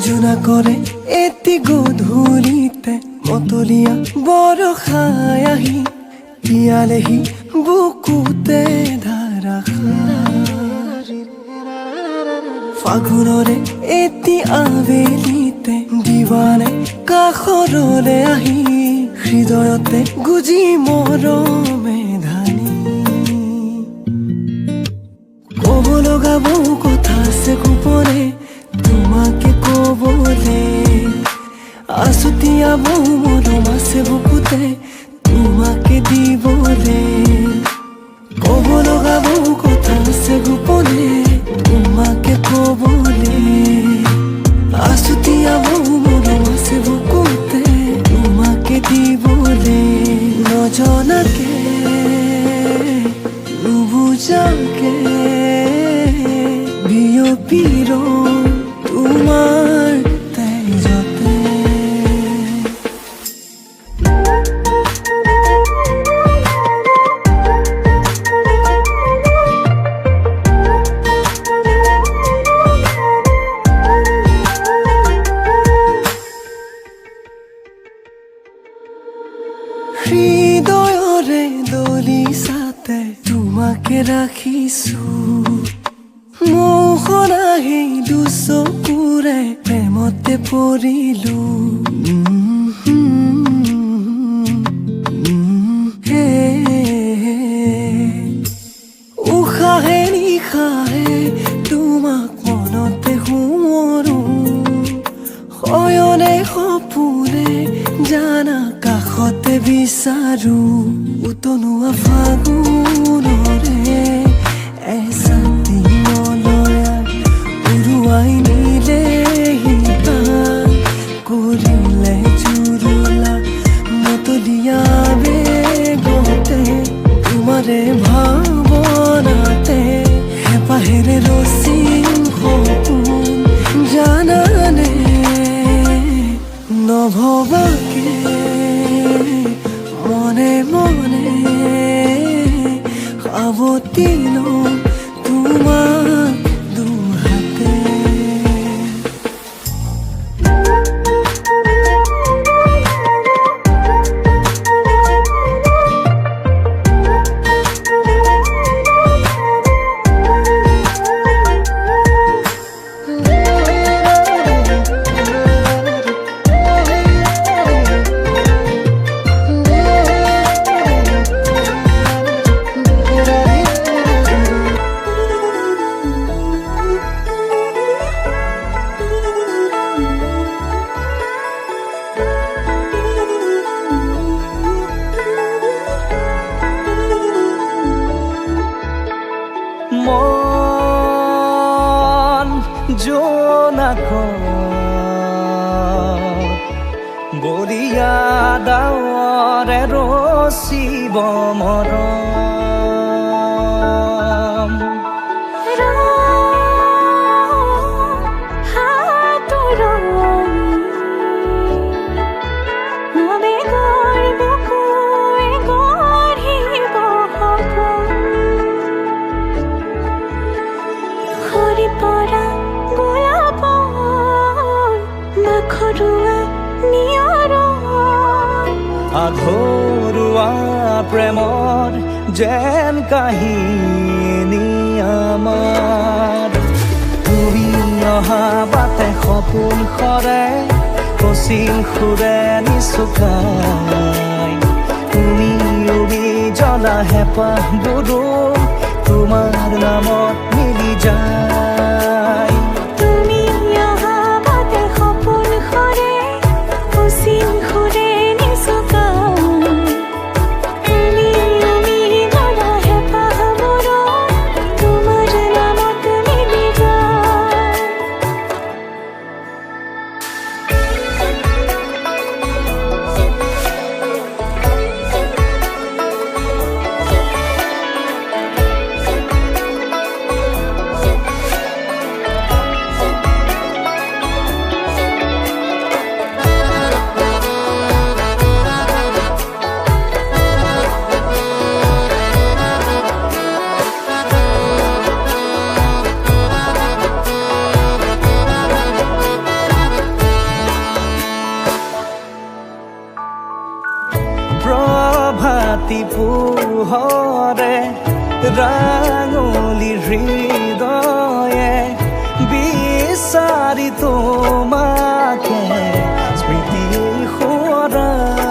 জোনা কৰে এটি গধূলিতে মতলীয়া বৰষাই আহি পিয়ালেহি বুকুতে ধাৰাসাৰ ফাগুনৰে এটি আবেলিতে দিৱানে কাষৰলে আহি হৃদয়তে গুজি মৰমে ধানি ক'ব লগা বহু কথা আছে গোপনে তোমাকে কবলে আছুতীয়া বহু মৰম আছে বুকুতে তোমাকে দিবলে ক'ব লগা বহু কথা আছে গোপনে তোমাকে কবলে আছুতীয়া বহু মৰম আছে বুকুতে তোমাকে দিবলে নজনাকে নুবুজাকে বিয়পিৰ তোমাৰ তেজতে হৃদয়ৰে দলিছাতে তোমাকে ৰাখিছো মোহনা সেই দুচকুৰে প্ৰেমতে পৰিলো উশাহে নিশাহে তোমাক মনতে সোঁৱৰো শয়নে সপোনে জানা কাষতে বিচাৰো উতনুৱা ফাগুনৰে এচাতি মলয়াক উৰুৱাই নিলে হিপান কৰিলে জুৰুলা মতলীয়া বেগতে তোমাৰে ভাৱনাতে হেঁপাহেৰে ৰচিম সপোন জানানে নভবাকে মনে মনে সাৱটি লওঁ তোমাক দুহাতে বলিয়া ডাৱৰে ৰচিব মৰম আধৰুৱা প্ৰেমৰ যেন কাহিনী আমাৰ তুমি অহা বাটে সপোন সৰে কচিল সুৰে নিচুকাই তুমি উৰি জ্বলা হেঁপাহবোৰো তোমাৰ নামত মিলি যায় প্ৰভাতী পোহৰে ৰাঙলী হৃদয়ে বিচাৰি তোমাকে স্মৃতি সোঁৱৰাই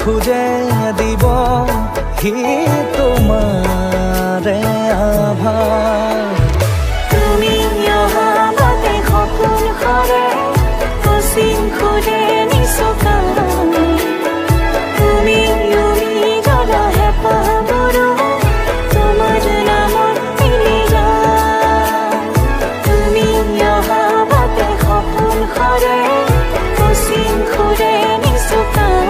খুঁজে দিব সি তোমাৰে আভাৰ তুমি অহা বাটে সপোন সৰে কচিল সুৰে নিচুকাই তুমি উৰি জ্বলা হেঁপাহবোৰো তোমাৰ নামত মিলি যায় তুমি অহা বাটে সপোন সৰে কচিল সুৰে নিচুকাই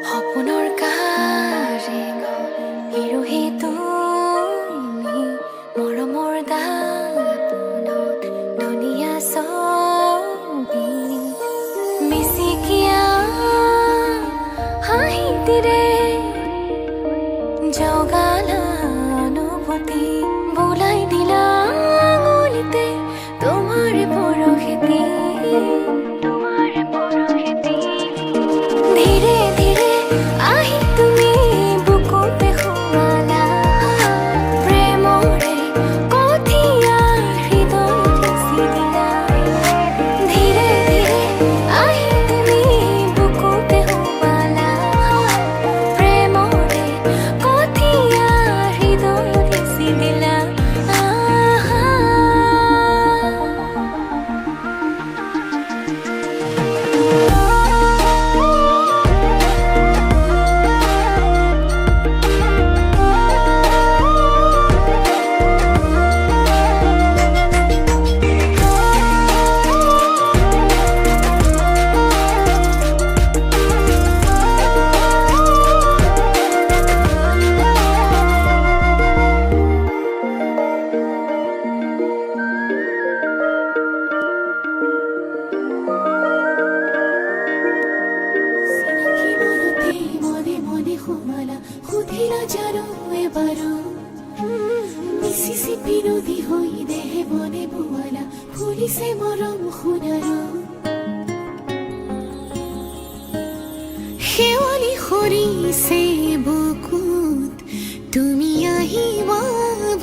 সপোনৰ কাৰিকৰ হিৰোহে তুমি মৰমৰ দাপোনত ধুনীয়া ছবি মিচিকিয়া হাঁহিতিৰে জগালা অনুভূতি বোলাই দিলা আঙুলিতে তোমাৰ পৰশেতি ধীৰে ধীৰে আহি তুমি বুকুতে সোমালা প্ৰেমৰে কঠিয়া হৃদয় সিঁচি দিলা ধীৰে ফুলিছে মৰম সোণাৰু শেৱালি সৰিছে বুকুত তুমি আহিবা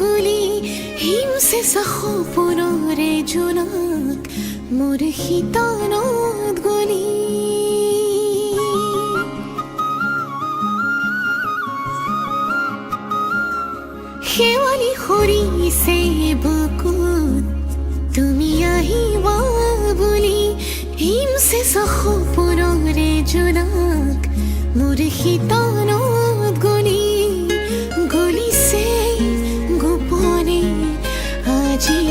বুলি হিমছে সপোনৰে জোনাক মোৰ শীতলত গলি শেৱালি সৰিছে বুকুত তুমি আহিবা বুলি হিমছে সপোনৰে জোনাক মোৰ শীতলত গলি গলিছে গোপনে আজি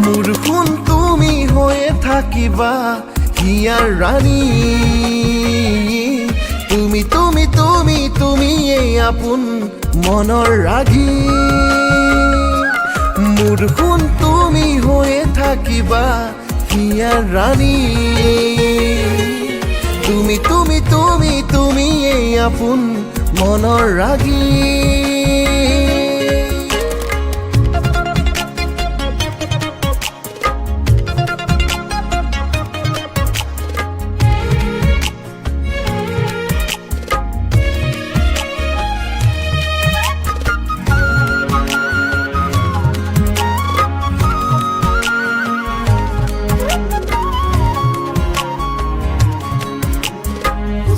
মোৰ সোণ তুমি হৈয়ে থাকিবা হিয়াৰ ৰাণী তুমি তুমি তুমি তুমি এই আপোন মনৰ ৰাগী মোৰ সোণ তুমি হৈয়ে থাকিবা হিয়াৰ ৰাণী তুমি তুমি তুমি তুমি এই আপোন মনৰ ৰাগী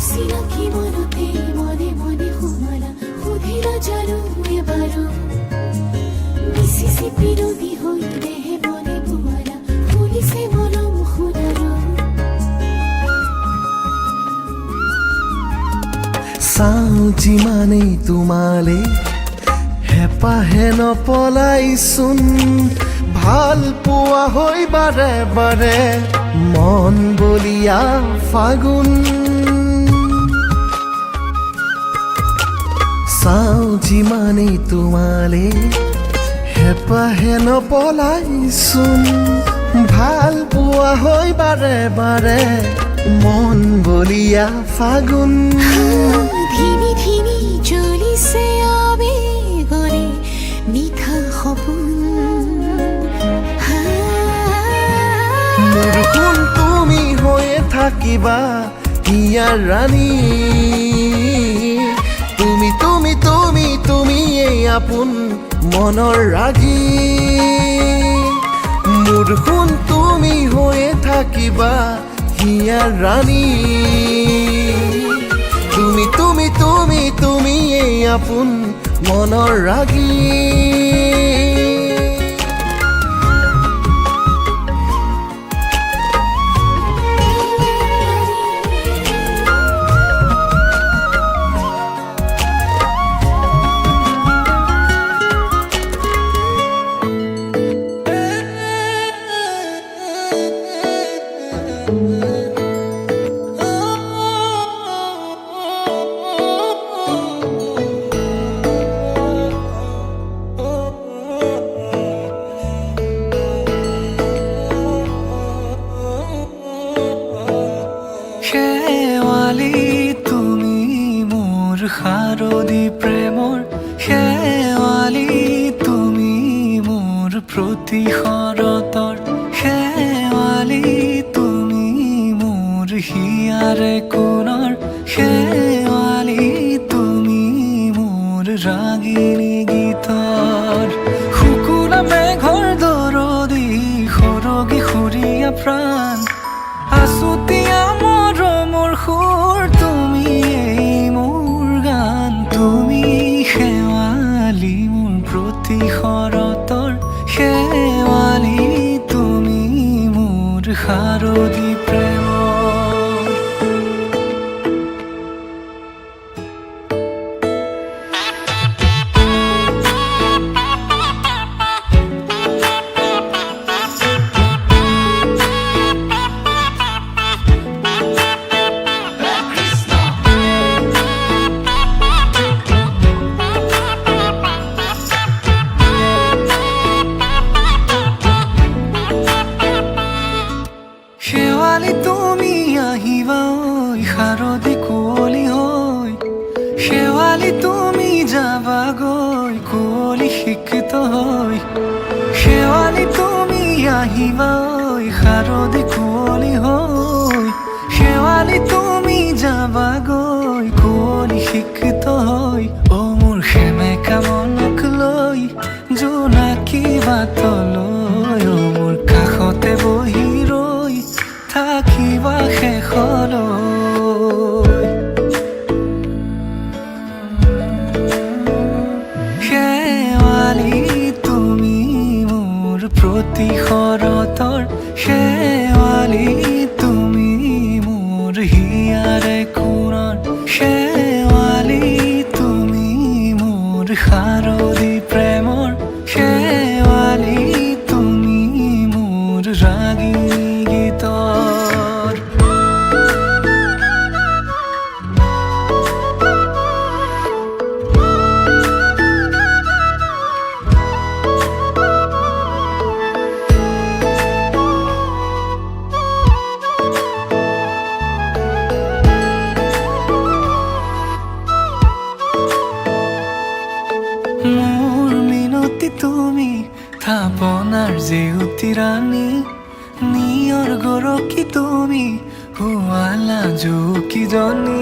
চিনাকি মনতে মনে মনে সোমালা সুধিলা জানো এবাৰো মিচিচিপি নদী হৈ দেহে মনে বোৱালা ফুলিছে মৰম সোণাৰু চাওঁ যিমানেই তোমালে হেঁপাহে নপলাইচোন ভাল পোৱা হৈ বাৰে বাৰে মন বলিয়া ফাগুন চাওঁ যিমানেই তোমালে হেঁপাহে নপলাইচোন ভাল পোৱা হৈ বাৰে বাৰে মন বলিয়া ফাগুন ধিমি ধিমি জ্বলিছে আবেগৰে মিঠা সপোন মোৰ সোণ তুমি হৈয়ে থাকিবা হিয়াৰ ৰাণী তুমি তুমি তুমি তুমি এই আপোন মনৰ ৰাগী মোৰ সোণ তুমি হৈয়ে থাকিবা হিয়াৰ ৰাণী তুমি তুমি তুমি তুমি এই আপোন মনৰ ৰাগী শেৱালি তুমি মোৰ শাৰদী প্ৰেমৰ শেৱালি তুমি মোৰ প্ৰতি শৰতৰ শেৱালি তুমি মোৰ হিয়াৰে কোণৰ শেৱালি তুমি মোৰ ৰাগিনী গীতৰ শুকুলা মেঘৰ দৰদি সৰগী সুৰীয়া প্ৰাণ আছুতীয়া মৰমৰ সুৰ তুমি এই মোৰ গান তুমি শেৱালি মোৰ প্ৰতি শৰতৰ শেৱালি তুমি মোৰ শাৰদী প্ৰেমৰ শেৱালি তুমি আহিবা ঐ শাৰদী কুঁৱলী হৈ শেৱালি তুমি যাবা গৈ কুঁৱলী শিক্ষিত হৈ শেৱালি প্ৰতি শৰতৰ শেৱালি তুমি মোৰ হিয়াৰে কোণৰ শেৱালি তুমি মোৰ শাৰদী প্ৰেমৰ শেৱালি তুমি মোৰ ৰাগী গীতৰ মোৰ মিনতি তুমি থাপনাৰ জেউতি ৰাণী নিয়ৰ গৰকী তুমি শুৱালা জুকিজনী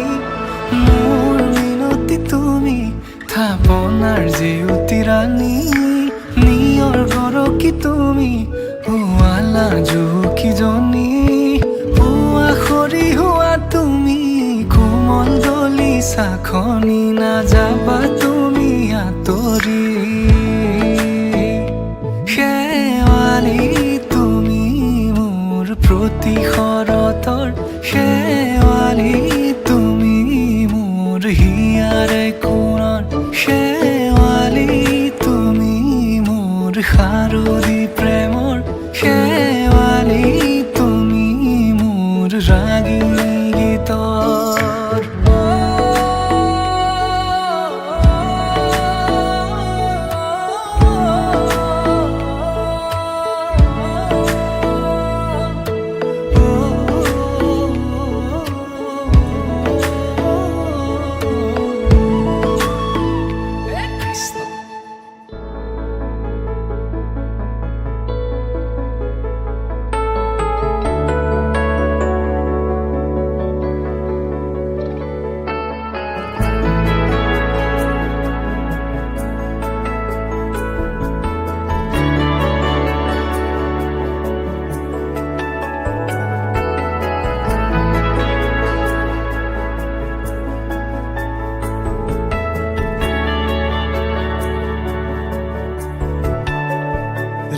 মোৰ মিনতি তুমি থাপনাৰ জেউতি ৰাণী নিয়ৰ গৰকী তুমি শুৱালা জুকিজনী পুৱা খৰি হোৱা তুমি কোমল দলি চাখনি নাযাবা তুমি আঁতৰি শেৱালি তুমি মোৰ প্ৰতি শৰতৰ শেৱালি তুমি মোৰ হিয়াৰে কোণৰ শেৱালি তুমি মোৰ শাৰদী প্ৰেমৰ শেৱালি তুমি মোৰ ৰাগী গীতৰ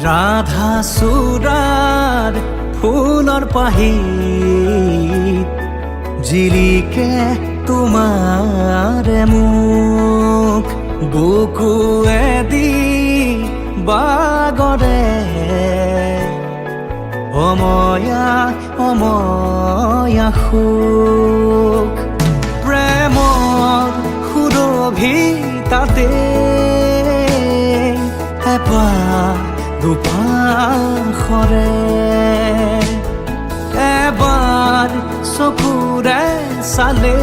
ৰাধা চূড়াৰ ফুলৰ পাহিত জিলিকে তোমাৰে মুখ বুকুৱেদি বাগৰে অময়া অময়া সুখ প্ৰেমৰ সুৰভিতাতে এপাহ দুপাশৰে এবাৰ চকুৰে চালে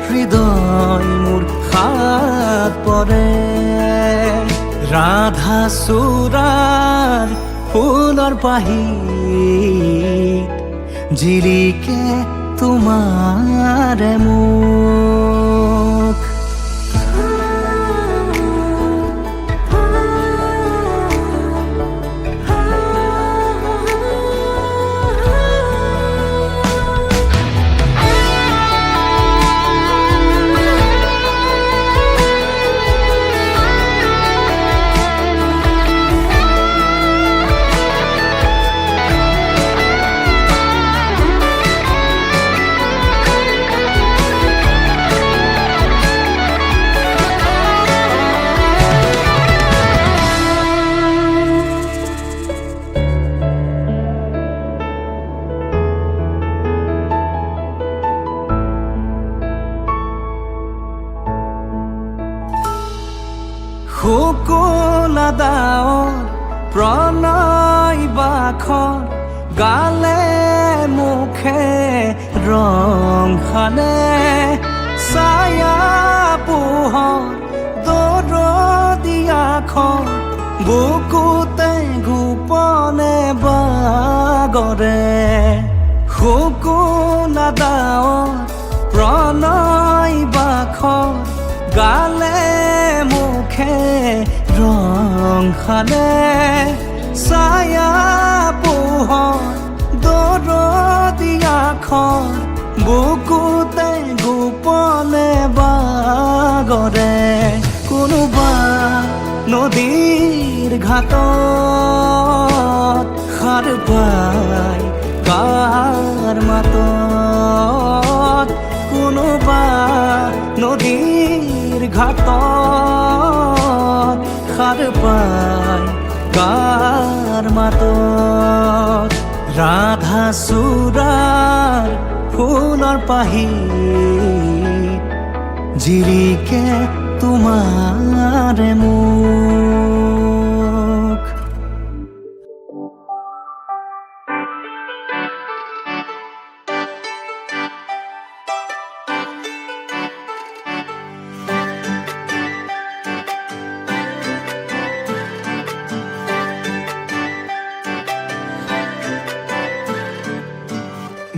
হৃদয় মোৰ হাত পৰে ৰাধা চূড়াৰ ফুলৰ পাহিত জিলিকে তোমাৰে মুখ শুকুলা দাৱৰ প্ৰণয় বাখৰ গালে মুখে ৰং সানে ছায়া পোহৰ দৰদিয়াখন বুকুতে গোপনে বাগৰে শুকুলা দাৱৰ প্ৰণয় বাখৰ গালে মুখে ৰং সানে ছায়া পোহৰ দৰদিয়াখন বুকুতে গোপনে বাগৰে কোনোবা নদীৰ ঘাটত সাৰ পাই কাৰ মাতত কোনোবা নদীৰ ঘাটত সাৰ পাই কাৰ মাতত ৰাধা চূড়াৰ ফুলৰ পাহি জিৰিকে তোমাৰে মুখ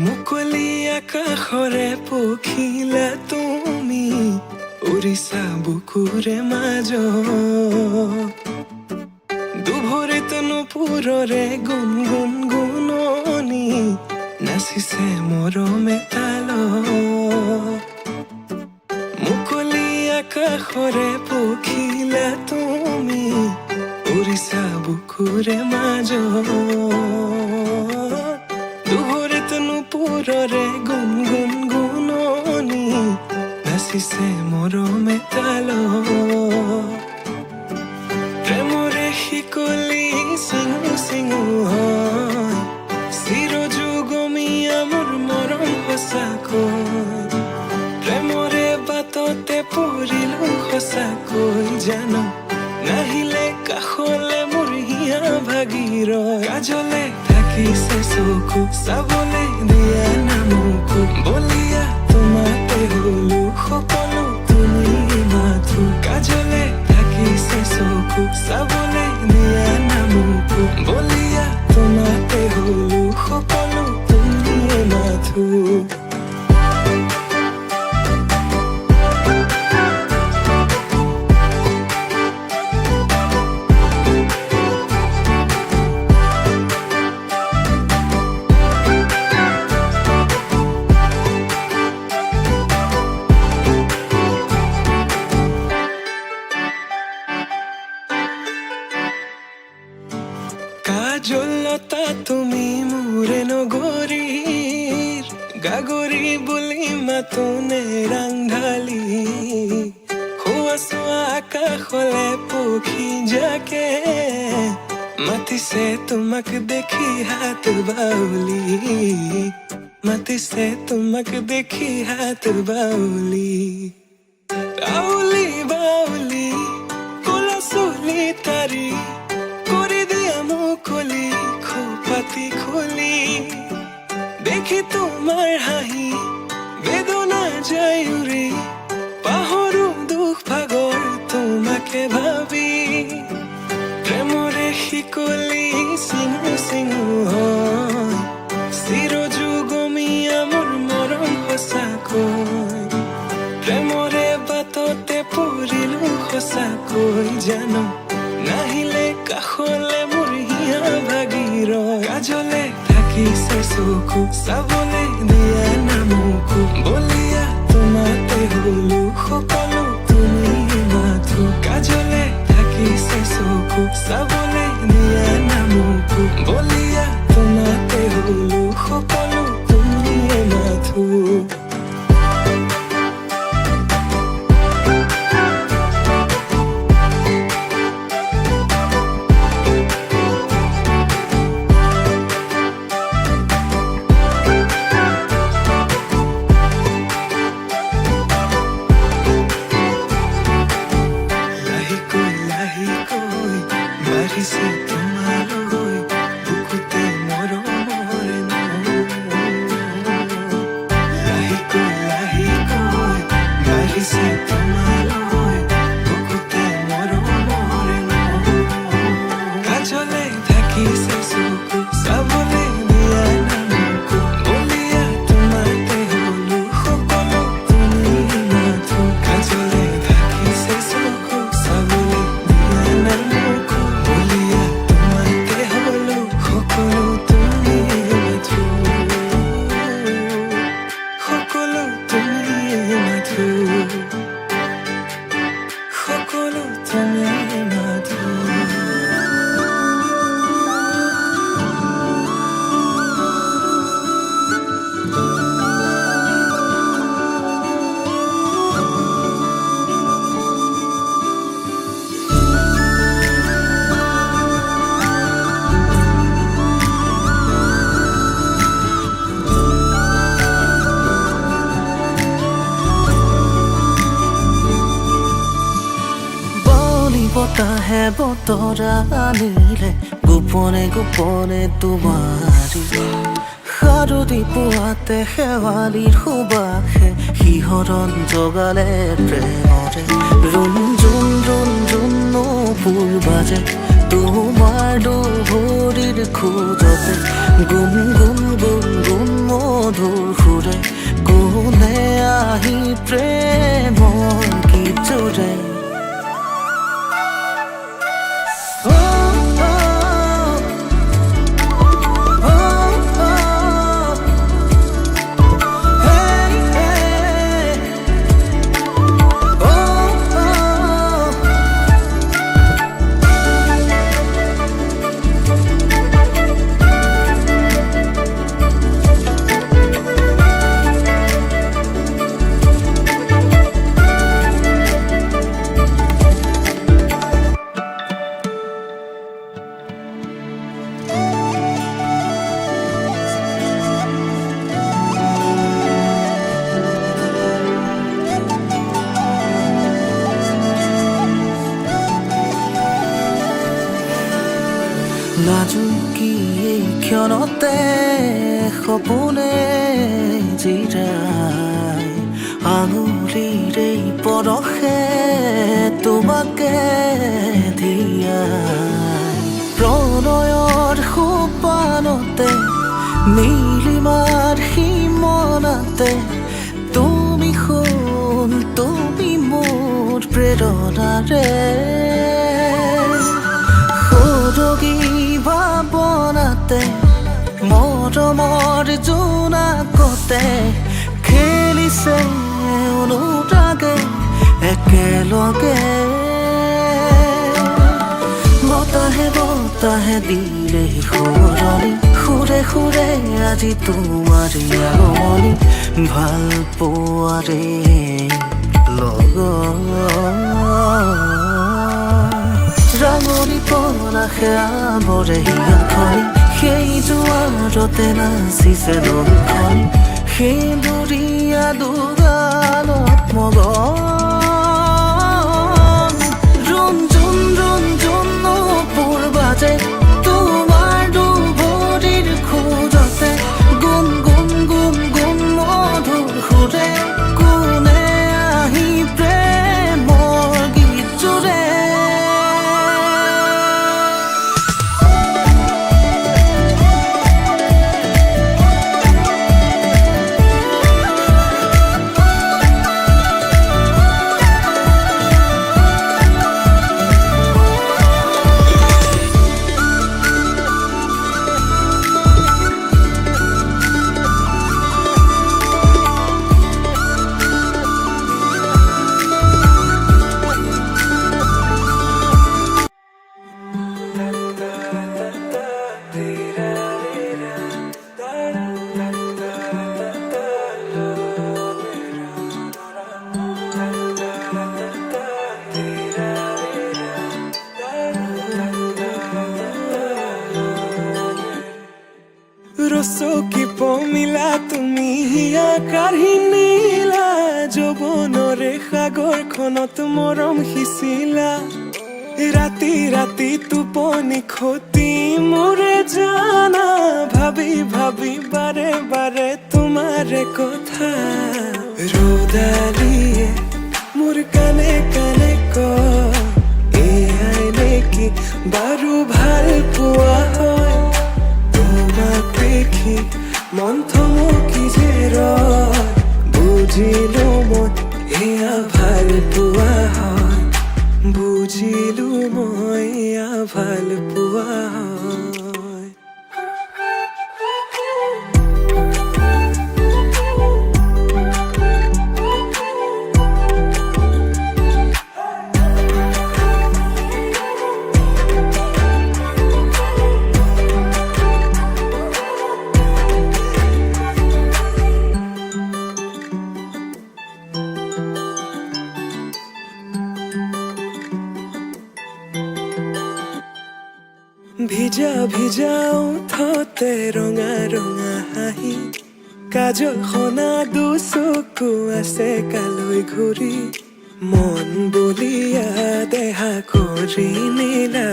মুকলি আকাশৰে পখিলা তুমি উৰিষা বুকুৰে মাজত দুভৰিত নুপুৰৰে গুণ গুণ গুণনি নাচিছে মৰমে তালত মুকলি আকাশৰে পখিলা তুমি উৰিষা বুকুৰে মাজত দুভৰিত নুপুৰৰে গুণ গুণ গুণনি নাচিছে মৰমে তালত প্ৰেমৰে শিকলি চিঙু চিঙু হয় চিৰযুগমীয়া মোৰ মৰম সঁচাকৈ প্ৰেমৰে বাটতে পৰিলো সঁচাকৈ জানো নাহিলে কাষলে মোৰ হিয়া ভাগিৰ কাজলে থাকিছে চকু চাবলে দিয়া নামকো বলিয়া তোমাতে হলো সকলো তুমি মাথো কাজলে থাকিছে চকু চাবলে দিয়া নামকো বলিয়া তোমাতে হলো সকলো তুমি মাথো কাজলতা তুমি মোৰে নগৰীৰ গাগৰি বুলি মাতোনে ৰাংঢালি হোৱা চোৱা আকাশলে পক্ষী যাকে মাতিছে তোমাক দেখি হাত বাউলি মাতিছে তোমাক দেখি হাত বাউলি বাউলি বাউলি কোলা চুলি তাৰি কৰি দিয়া মুকলি খোপাতি খুলি দেখি তোমাৰ হাঁহি বেদনা যায় উৰি পাহৰো দুখ ভাগৰ তোমাকে ভাবি প্ৰেমৰে শিকলি চিঙু চিঙু হয় চিৰযুগমীয়া মোৰ মৰম সঁচাকৈ প্ৰেমৰে বাটতে পৰিলো সঁচাকৈ জানো নাহিলে কাষলে মোৰ হিয়া ভাগিৰ কাজলে থাকিছে চকু চাবলে দিয়া নামকো বলিয়া তোমাতে হলো সকলো তুমি মাথো কাজলে থাকিছে চকু চাবলে দিয়া নামকো বলিয়া তোমাতে হলো সকলো তুমি মাথো বাঢ়িছে তোমালৈ বুকুতে মৰমৰে লাহিকৈ লাহিকৈ বাঢ়িছে তোমালৈ বুকুতে মৰমৰে কাজলে থাকিছে চকু চাবলে দিয়া নামকো বলিয়া তোমাতে হলো সকলো তুমি মাথো কাজলে থাকিছে চকু চাবলে দিয়া নামকো বলিয়া তোমাতে হলো সকলো তুমি মাথো সকলো তুমি মাথো সকলো তুমি মাথো বতাহে বতৰা আনিলে গোপনে গোপনে তোমাৰি সাৰদি পুৱাতে শেৱালিৰ সুবাসে শিহৰণ জগালে প্ৰেমৰে ৰুণ ফুল বাজে তোমাৰ দুভৰিৰ খোজতে গুণ গুণ গুণ গুণ মধুৰ সুৰে কোনে আহি প্ৰেমৰ গীত জোৰে লাজুকী এই ক্ষণতে সপোনে জিৰাই আঙুলিৰে পৰশে তোমাকে দিয়াই প্ৰণয়ৰ সোপানতে নীলিমাৰ সীমনাতে তুমি সোণ তুমি মোৰ প্ৰেৰণাৰে সৰগী ভাৱনাতে মৰমৰ জোনাকতে খেলিছে অনুৰাগে একেলগে বতাহে বতাহে দিলে সুৰণি সুৰে সুৰে আজি তোমাৰ আগমনি ভাল পোৱাৰে ৰাঙনি পলাশে আৱৰে হিয়াখনি সেই জোৱাৰতে নাচিছে নৈখনি সেন্দুৰীয়া দুগালত মগন ৰুণ জুন নপুৰ বাজে তোমাৰ দুভৰিৰ খোজতে গুণ গুণ গুণ গুণ মধুৰ সুৰে কোনে আহি প্ৰেমৰ গীত জোৰে ৰচকি পমিলা তুমি কাঢ়ি নিলা যৌৱনৰে সাগৰখনত মৰম সিঁচিলা ৰাতি ৰাতি টোপনি খতি মোৰে জানা ভাবি ভাবি বাৰে বাৰে তোমাৰে কথা ৰ'দালিয়ে মোৰ কানে কানে কয় এয়াই নেকি বাৰু ভাল পোৱা হয় তোমাক দেখি মন থমকি যে ৰয় বুজিলো মই এয়া ভাল পোৱা হয় বুজিলো মই এয়া ভাল পোৱা হয় ভিজা ভিজা উঠতে ৰঙা ৰঙা হাঁহি কাজল সনা দুচকু আছে কালৈ ঘূৰি মন বলিয়া দে দেহা কৰি নীলা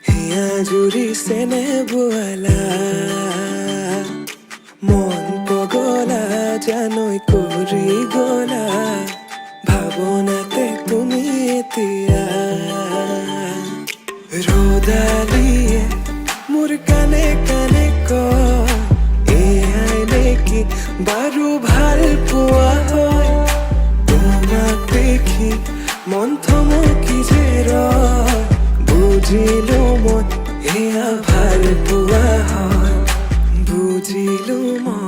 হিয়া জুৰিছেনে বোৱালা মন পগলা জানৈ কৰি গলা ভাৱনাতে তুমি এতিয়া ৰ'দালিয়ে মোৰ কানে কানে কয় এয়াই নেকি বাৰু ভাল পোৱা হয় তোমাক দেখি মন থমকি যে ৰয় বুজিলো মই এয়া ভাল পোৱা হয় বুজিলো মই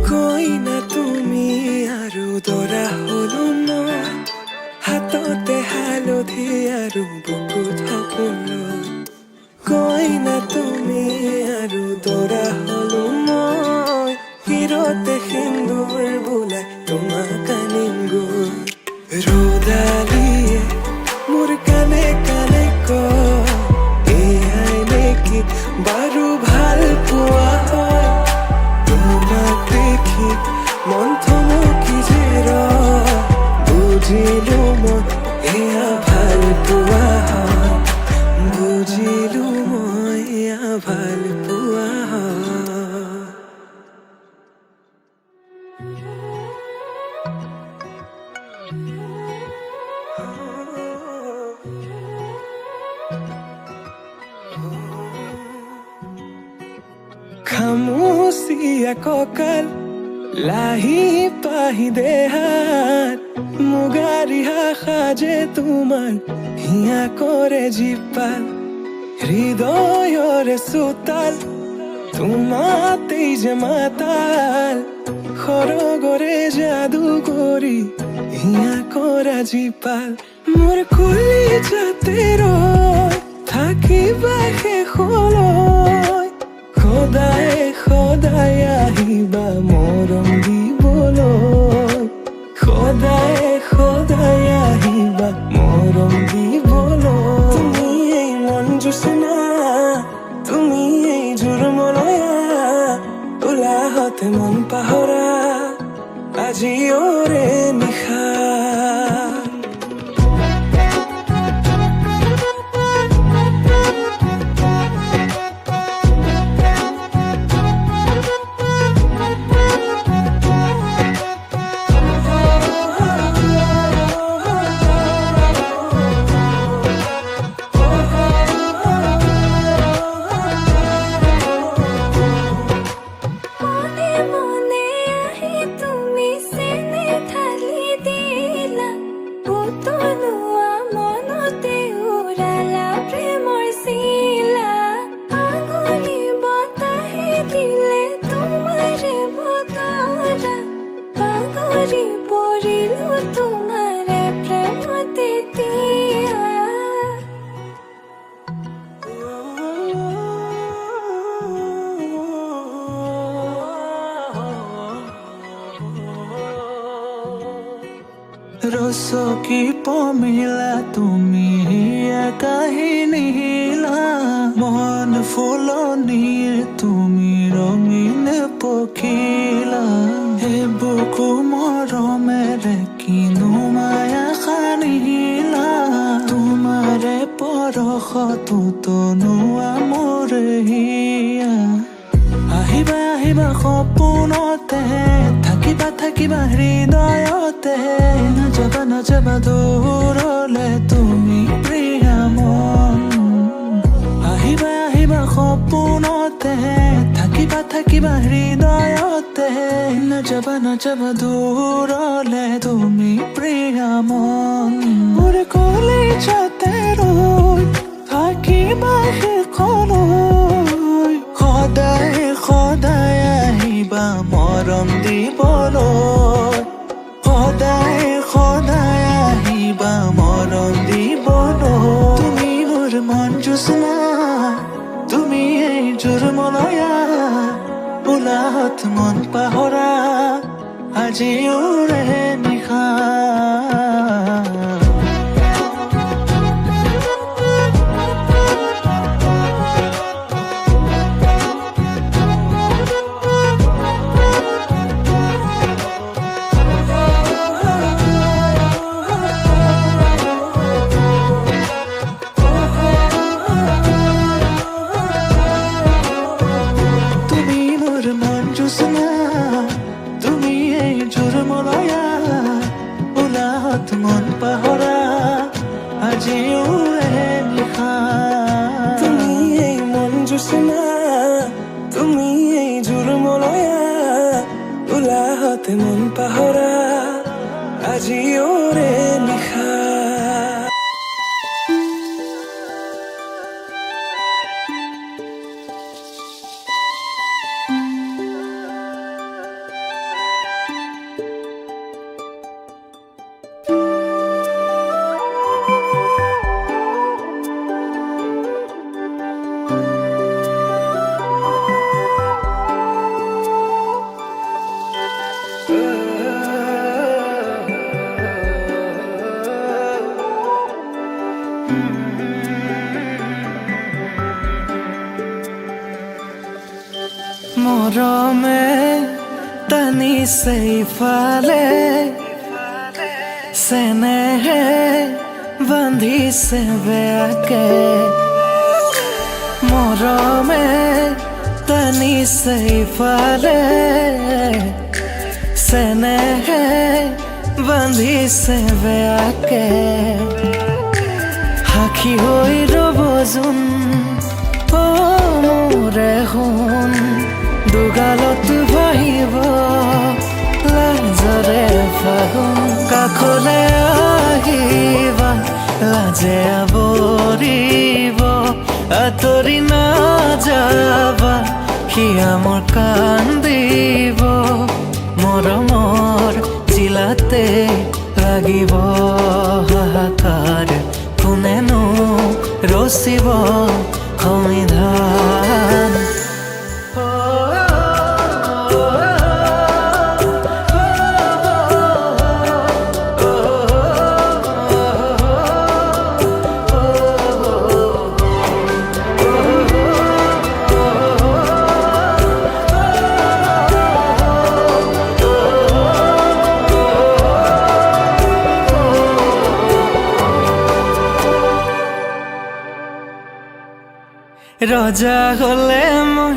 কইনা তুমি আৰু দৰা হলো মই হাততে হালধি আৰু বুকুত সপোন কইনা তুমি আৰু দৰা হলো মই হিৰতে সিন্দুৰ বোলাই তোমাক আনিম গৈ ৰ'দালিয়ে মোৰ কানে কানে কয় এয়াই নেকি বাৰু ভাল পোৱা হয় তোমাক দেখি মন থমকি যে ৰয় বুজিলো মই এয়া ভাল পোৱা হয় বুজিলো মই এয়া ভাল পোৱা হয় খামুচিয়া কঁকাল লাহি পাহি দেহাত মুগাৰিহা সাজে তোমাৰ হিয়া কৰে জীপাল হৃদয়ৰে চোতাল তোমাতেই যে মাতাল সৰগৰে যাদু কৰি হিয়া কৰা জীপাল মোৰ কুলি যাতে ৰয় থাকিবা শেষলৈ সদায় সদায় আহিবা মৰম দিবলৈ সদায় সদায় আহিবা মৰম দিবলৈ তুমি এই মন জোচনা তুমি এই জোৰমলয়া উলাহতে মন পাহৰা আজি ওৰে নিশা মনে মনে আহি তুমি চেনে ঢালি দিলা উতলোৱা মনতে উৰালা প্ৰেমৰ চিলা আঙুলি বতাহে দিলে তোমাৰে বতৰা পাহৰি পৰিলো তোমাৰে প্ৰেমতে দিয়া ৰচকী পমিলা তুমি কাহিনী হিলা মন ফুলনিৰ তুমি ৰঙীন পখিলা হে বুকু মৰমেৰে কিনো মায়া সানিলা তোমাৰে পৰশতো তনুৱা মোৰ হিয়া আহিবা আহিবা সপোনতে থাকিবা থাকিবা হৃদয়তে নাযাবা নাযাবা দূৰলে তুমি প্ৰিয়া মন আহিবা আহিবা সপোনতে থাকিবা থাকিবা হৃদয়তে নাযাবা নাযাবা দূৰলে তুমি প্ৰিয়া মন মোৰ কলিজাতে ৰৈ থাকিবা শেষলৈ সদায় সদায় আহিবা মৰম দিবলৈ সদায় সদায় আহিবা মৰম দিবলৈ তুমি মোৰ মন জোচনা তুমি এই জোৰমলয়া উলাহত মন পাহৰা আজি উৰে নিশা মন পাহৰা আজি উৰে নিশা তুমি এই মন জোছনা তুমি এই জোৰমলয়া উলাহতে মন পাহৰা আজি ওৰে নিশা মৰমে টানিছে ইফালে চেনেহে বান্ধিছে বেয়াকে মৰমে টানিছে ইফালে চেনেহে বান্ধিছে বেয়াকে সাক্ষী হৈ ৰ'ব যোন মোৰে সোণ দুগালত ভাহিব লাজৰে ফাগুন কাষলে আহিবা লাজে আৱৰিব আঁতৰি নাযাবা সিয়া মোৰ কান্দিব মৰমৰ জিলাতে লাগিব হাহাকাৰ কোনেনো ৰচিব সংবিধান ৰজা হলে মই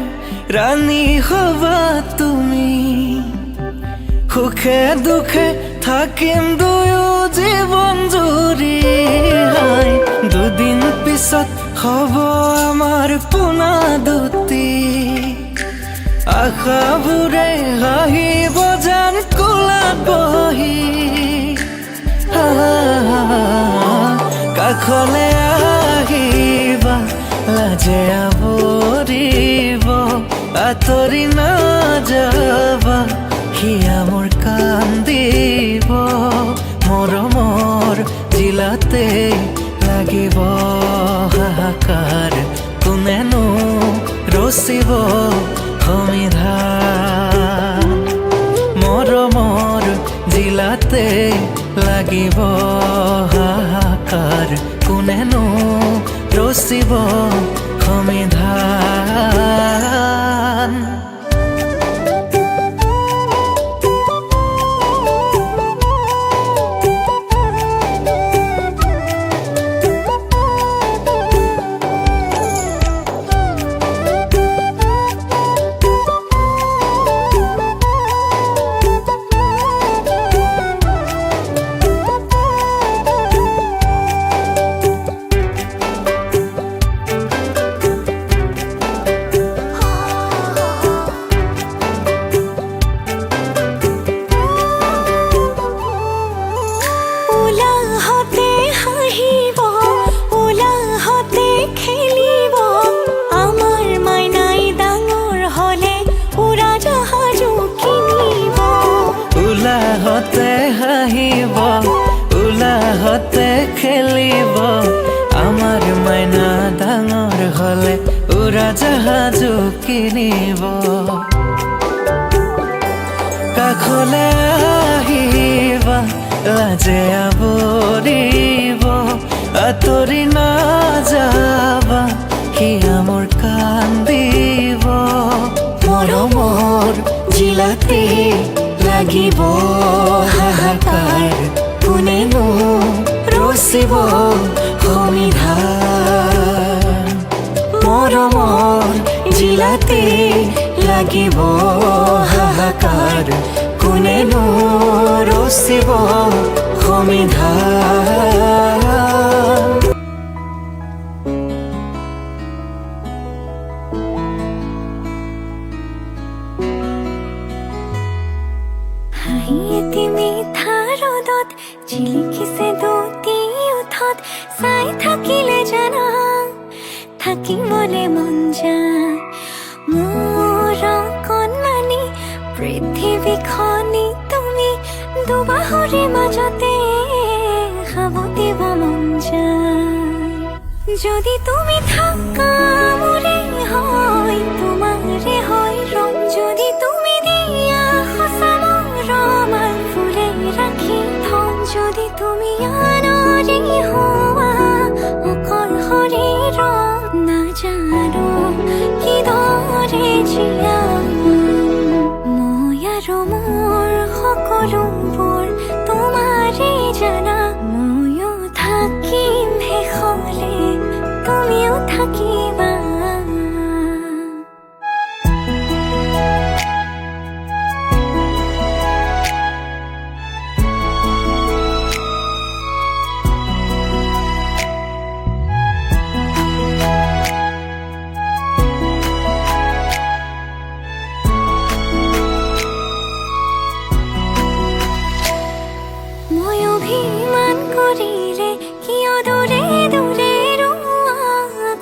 ৰাণী হবা তুমি সুখে দুখে থাকিম দুয়ো জীৱন জুৰি দুদিন পিছত হ'ব আমাৰ পোনা দুটি আশাবোৰে হাঁহিব যেন কোলাত বহি কাষলে আহিবা লাজে আৱৰিব আঁতৰি নাযাবা সিয়া মোৰ কান্দিব মৰমৰ জিলাতে লাগিব হাহাকাৰ কোনেনো ৰচিব সংবিধান মৰমৰ জিলাতে লাগিব হাহাকাৰ কোনেনো ৰচিব সংবিধান উলাহতে খেলিব আমাৰ মাইনা ডাঙৰ হলে উৰা জাহাজো কিনিব কাষলে আহিবা লাজে আৱৰিব আঁতৰি নাযাবা হিয়া মোৰ কান্দিব মৰমৰ জিলাতে লাগিব হাহাকাৰ কোনেনো ৰচিব সমিধান মৰমৰ জিলাতে লাগিব হাহাকাৰ কোনেনো ৰচিব সমিধান হাঁহিয়েতি মিঠা ৰ'দত জিলিকিছে দুটি ওঠত চাই থাকিলে জানা থাকিবলে মন যায় মোৰ কণমানি পৃথিৱীখনি তুমি দুবাহুৰে মাজতে সাৱটিব মন যায় যদি তুমি থাকা মোৰে হয় তোমাৰে হয় ৰং যদি তুমি দিয়া সঁচা মৰমৰ ফুলে ৰাখি থওঁ যদি তুমি আনৰি হোৱা অকল শৰীৰ নাজানো কিদৰে জীয়াম মই আৰু মোৰ সকলোবোৰ তোমাৰে জানা ময়ো থাকিম শেষলে তুমিও থাকিবা মই অভিমান কৰিলে কিয় দূৰে দূৰে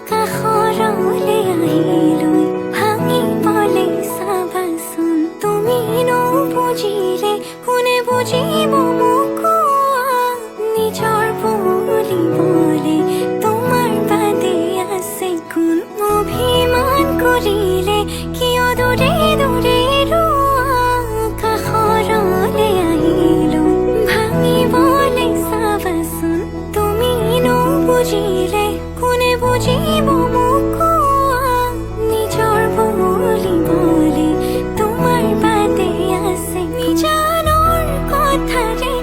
কাষৰলে আহিলৈ ভাঙিবলে চাবাচোন তুমি নুবুজিলে কোনে বুজিব মোক নিজৰ বুলিবলে তোমাৰ বাদে আছে কোন অভিমান কৰিলে কিয় দূৰে দূৰে কাষৰলে আহিলৈ ভাঙিবলে চাবাচোন তুমি নুবুজিলে কোনে বুজিব মোক নিজৰ বুলিবলে তোমাৰ বাদে আছে নিজানৰ কথাৰে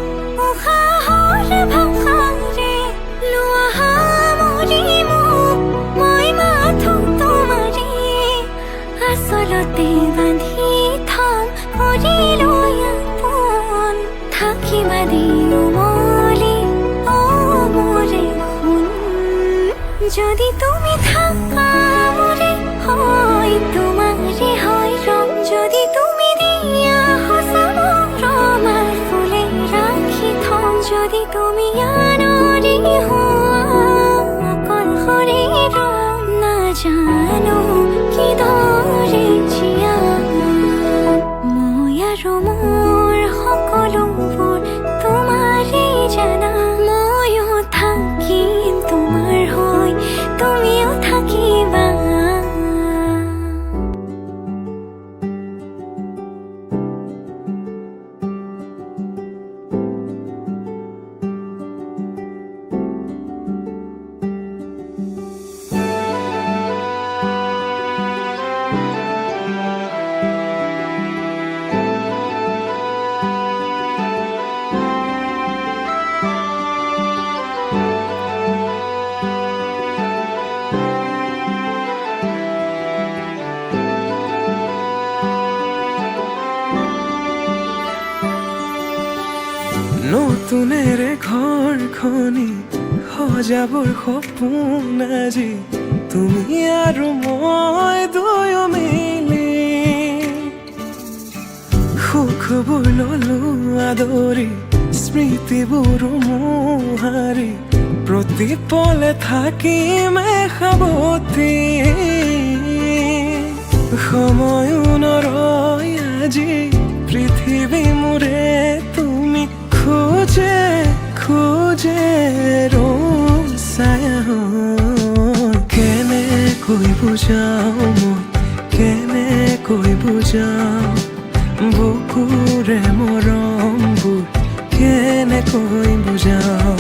উশাহৰ ভাষাৰে লোৱা সামৰি মোক মই মাথো তোমাৰে আচলতে বান্ধি থম কৰিলৈ আপোন থাকিবা দিও মলি অ মোৰে শুন যদি তুমি থাকা মোৰে হয় তোমাৰে হয় ৰং যদি তুমি দিয়া সঁচা মৰমৰ ফুলে ৰাখি থওঁ যদি তুমি আনৰি হোৱা অকল শৰীৰ নাজানো কিদৰে জীয়াম মই আৰু মোৰ সকলোবোৰ তোমাৰে জানা ময়ো থাকিম তোমাৰ হৈ তুমিও থাকিবা নতুনেৰে ঘৰখনি সজাবৰ সপোন আজি তুমি আৰু মই দুয়ো মিলি সুখবোৰ ললো আদৰি স্মৃতিবোৰ মোহাৰি প্ৰতি পলে থাকিম সাৱতি সময়ো নৰয় আজি পৃথিৱী মোৰে তুমি খোজে খোজে ছায়া কেনেকৈ বুজাও মই কেনেকৈ বুজাও বুক বুকুৰে মৰমবোৰ কেনেকৈ বুজাওঁ,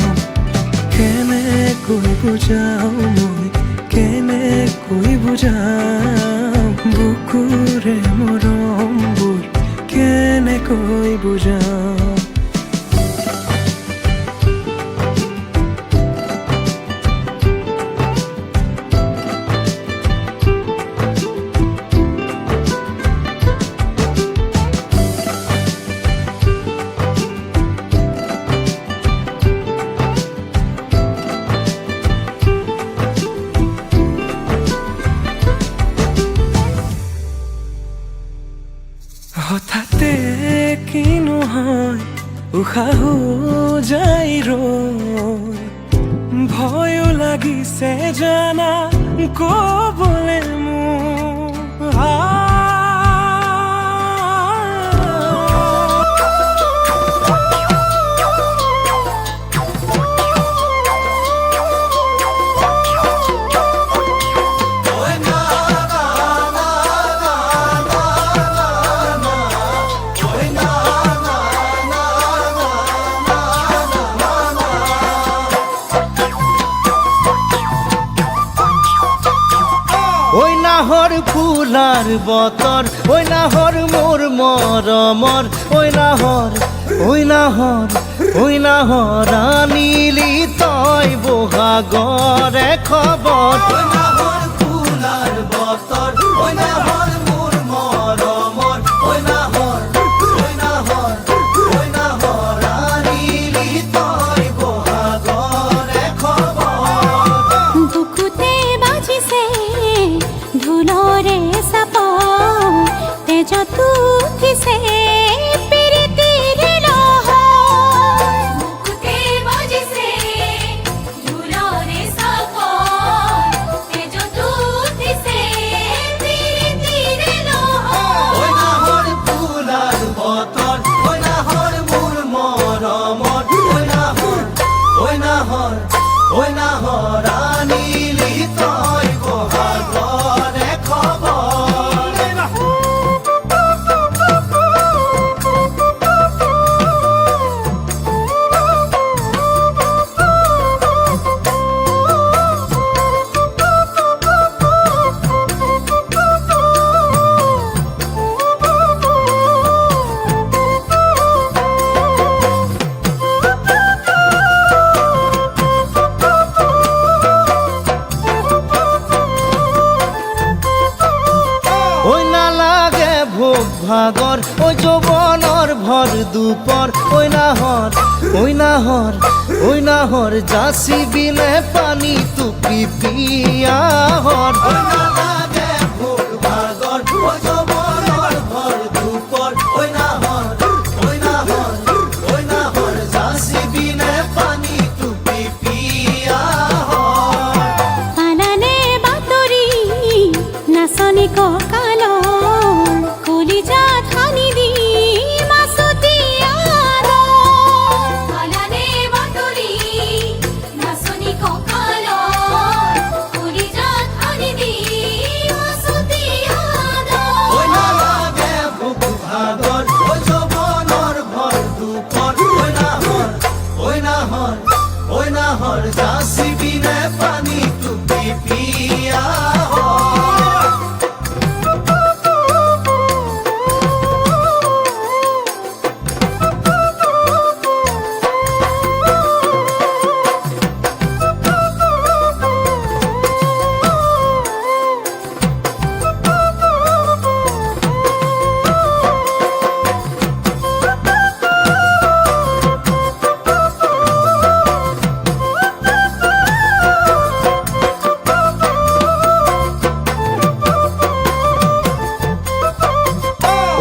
কেনেকৈ বুজাওঁ মই, কেনেকৈ বুজাওঁ বুকুৰে মৰমবোৰ কেনেকৈ বুজাওঁ। হঠাতে কিনো হয় উশাহো যাই ৰৈ, ভয়ো লাগিছে জানা ক'বলে মোৰ। ওই নাহৰ ফুলাৰ বতৰ, ওই নাহৰ মোৰ মৰমৰ, ওই নাহৰ, ওই নাহৰ, ওই নাহৰ আনিলি তই বহাগৰে খবৰ। ওই নাহৰ ফুলাৰ বতৰ, ওই নাহৰ মোৰ মৰমৰ, ওই নাহৰ, ওই নাহৰ, ওই নাহৰ আনিলি তই বহাগৰে খবৰ। বুকুতে বাজিছে ঢোলৰে চাপ, তেজত উঠিছে প্ৰীতিৰ লহৰ। বুকুতে বাজিছে ঢোলৰে চাপ, তেজত উঠিছে প্ৰীতিৰ লহৰ। ওই নাহৰ ফুলাৰ বতৰ, ওই নাহৰ মোৰ মৰমৰ, ওই নাহৰ, ওই নাহৰ, ওই নাহৰ আনিলি তই বহাগৰে খবৰ। ওই নালাগে ভোগ ভাগৰ, ওই যৌৱনৰ ভৰ দুপৰ, ওই নাহৰ, ওই নাহৰ, ওই নাহৰ যাচি বিনে পানী টুপি পিয়াহৰ। ওই নালাগে ভোগ ভাগৰ, ওই যৌৱনৰ ভৰ দুপৰ, ওই নাহৰ, ওই নাহৰ, ওই নাহৰ যাচি বিনে পানী টুপি পিয়াহৰ। পালানে বাতৰি নাচনি কঁকালৰ, কলিজাত সানি দি মাছতি আদৰ। পালানে বাতৰি নাচনি কঁকালৰ, কলিজাত সানি দি মাছতি আদৰ। ওই নালাগে ভোগ ভাগৰ, ওই যৌৱনৰ ভৰ দুপৰ, ওই নাহৰ, ওই নাহৰ, ওই নাহৰ যাচি বিনে পানী টুপি পিয়াহৰ।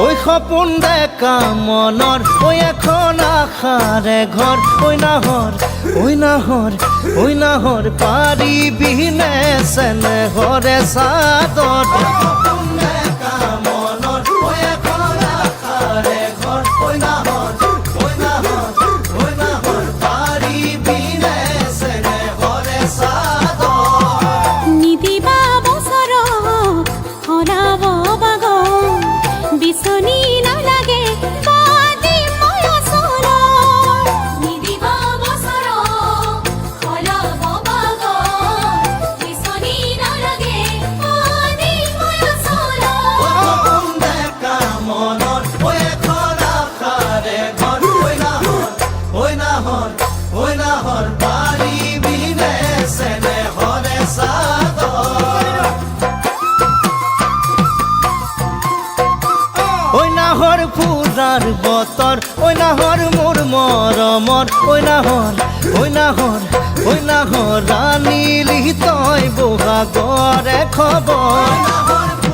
ওই সপোন ডেকা মনৰ, ওই এখন আশাৰে ঘৰ, ওই নাহৰ, ওই নাহৰ, ওই নাহৰ পাৰিবিনে চেনেহৰে চাদৰ। ওই সপোন ডেকা মনৰ, ওই এখন আশাৰে ঘৰ, ওই নাহৰ, ওই নাহৰ, ওই নাহৰ পাৰিবিনে চেনেহৰে চাদৰ। নিদিবা বছৰক সলাব বাগৰ, বিচনী নালাগে বতৰ ঐ নাহৰ মোৰ মৰমৰ ঐ নাহৰ ঐ নাহৰ ঐ নাহৰ ৰাণীলি তই বহাগৰে খবৰ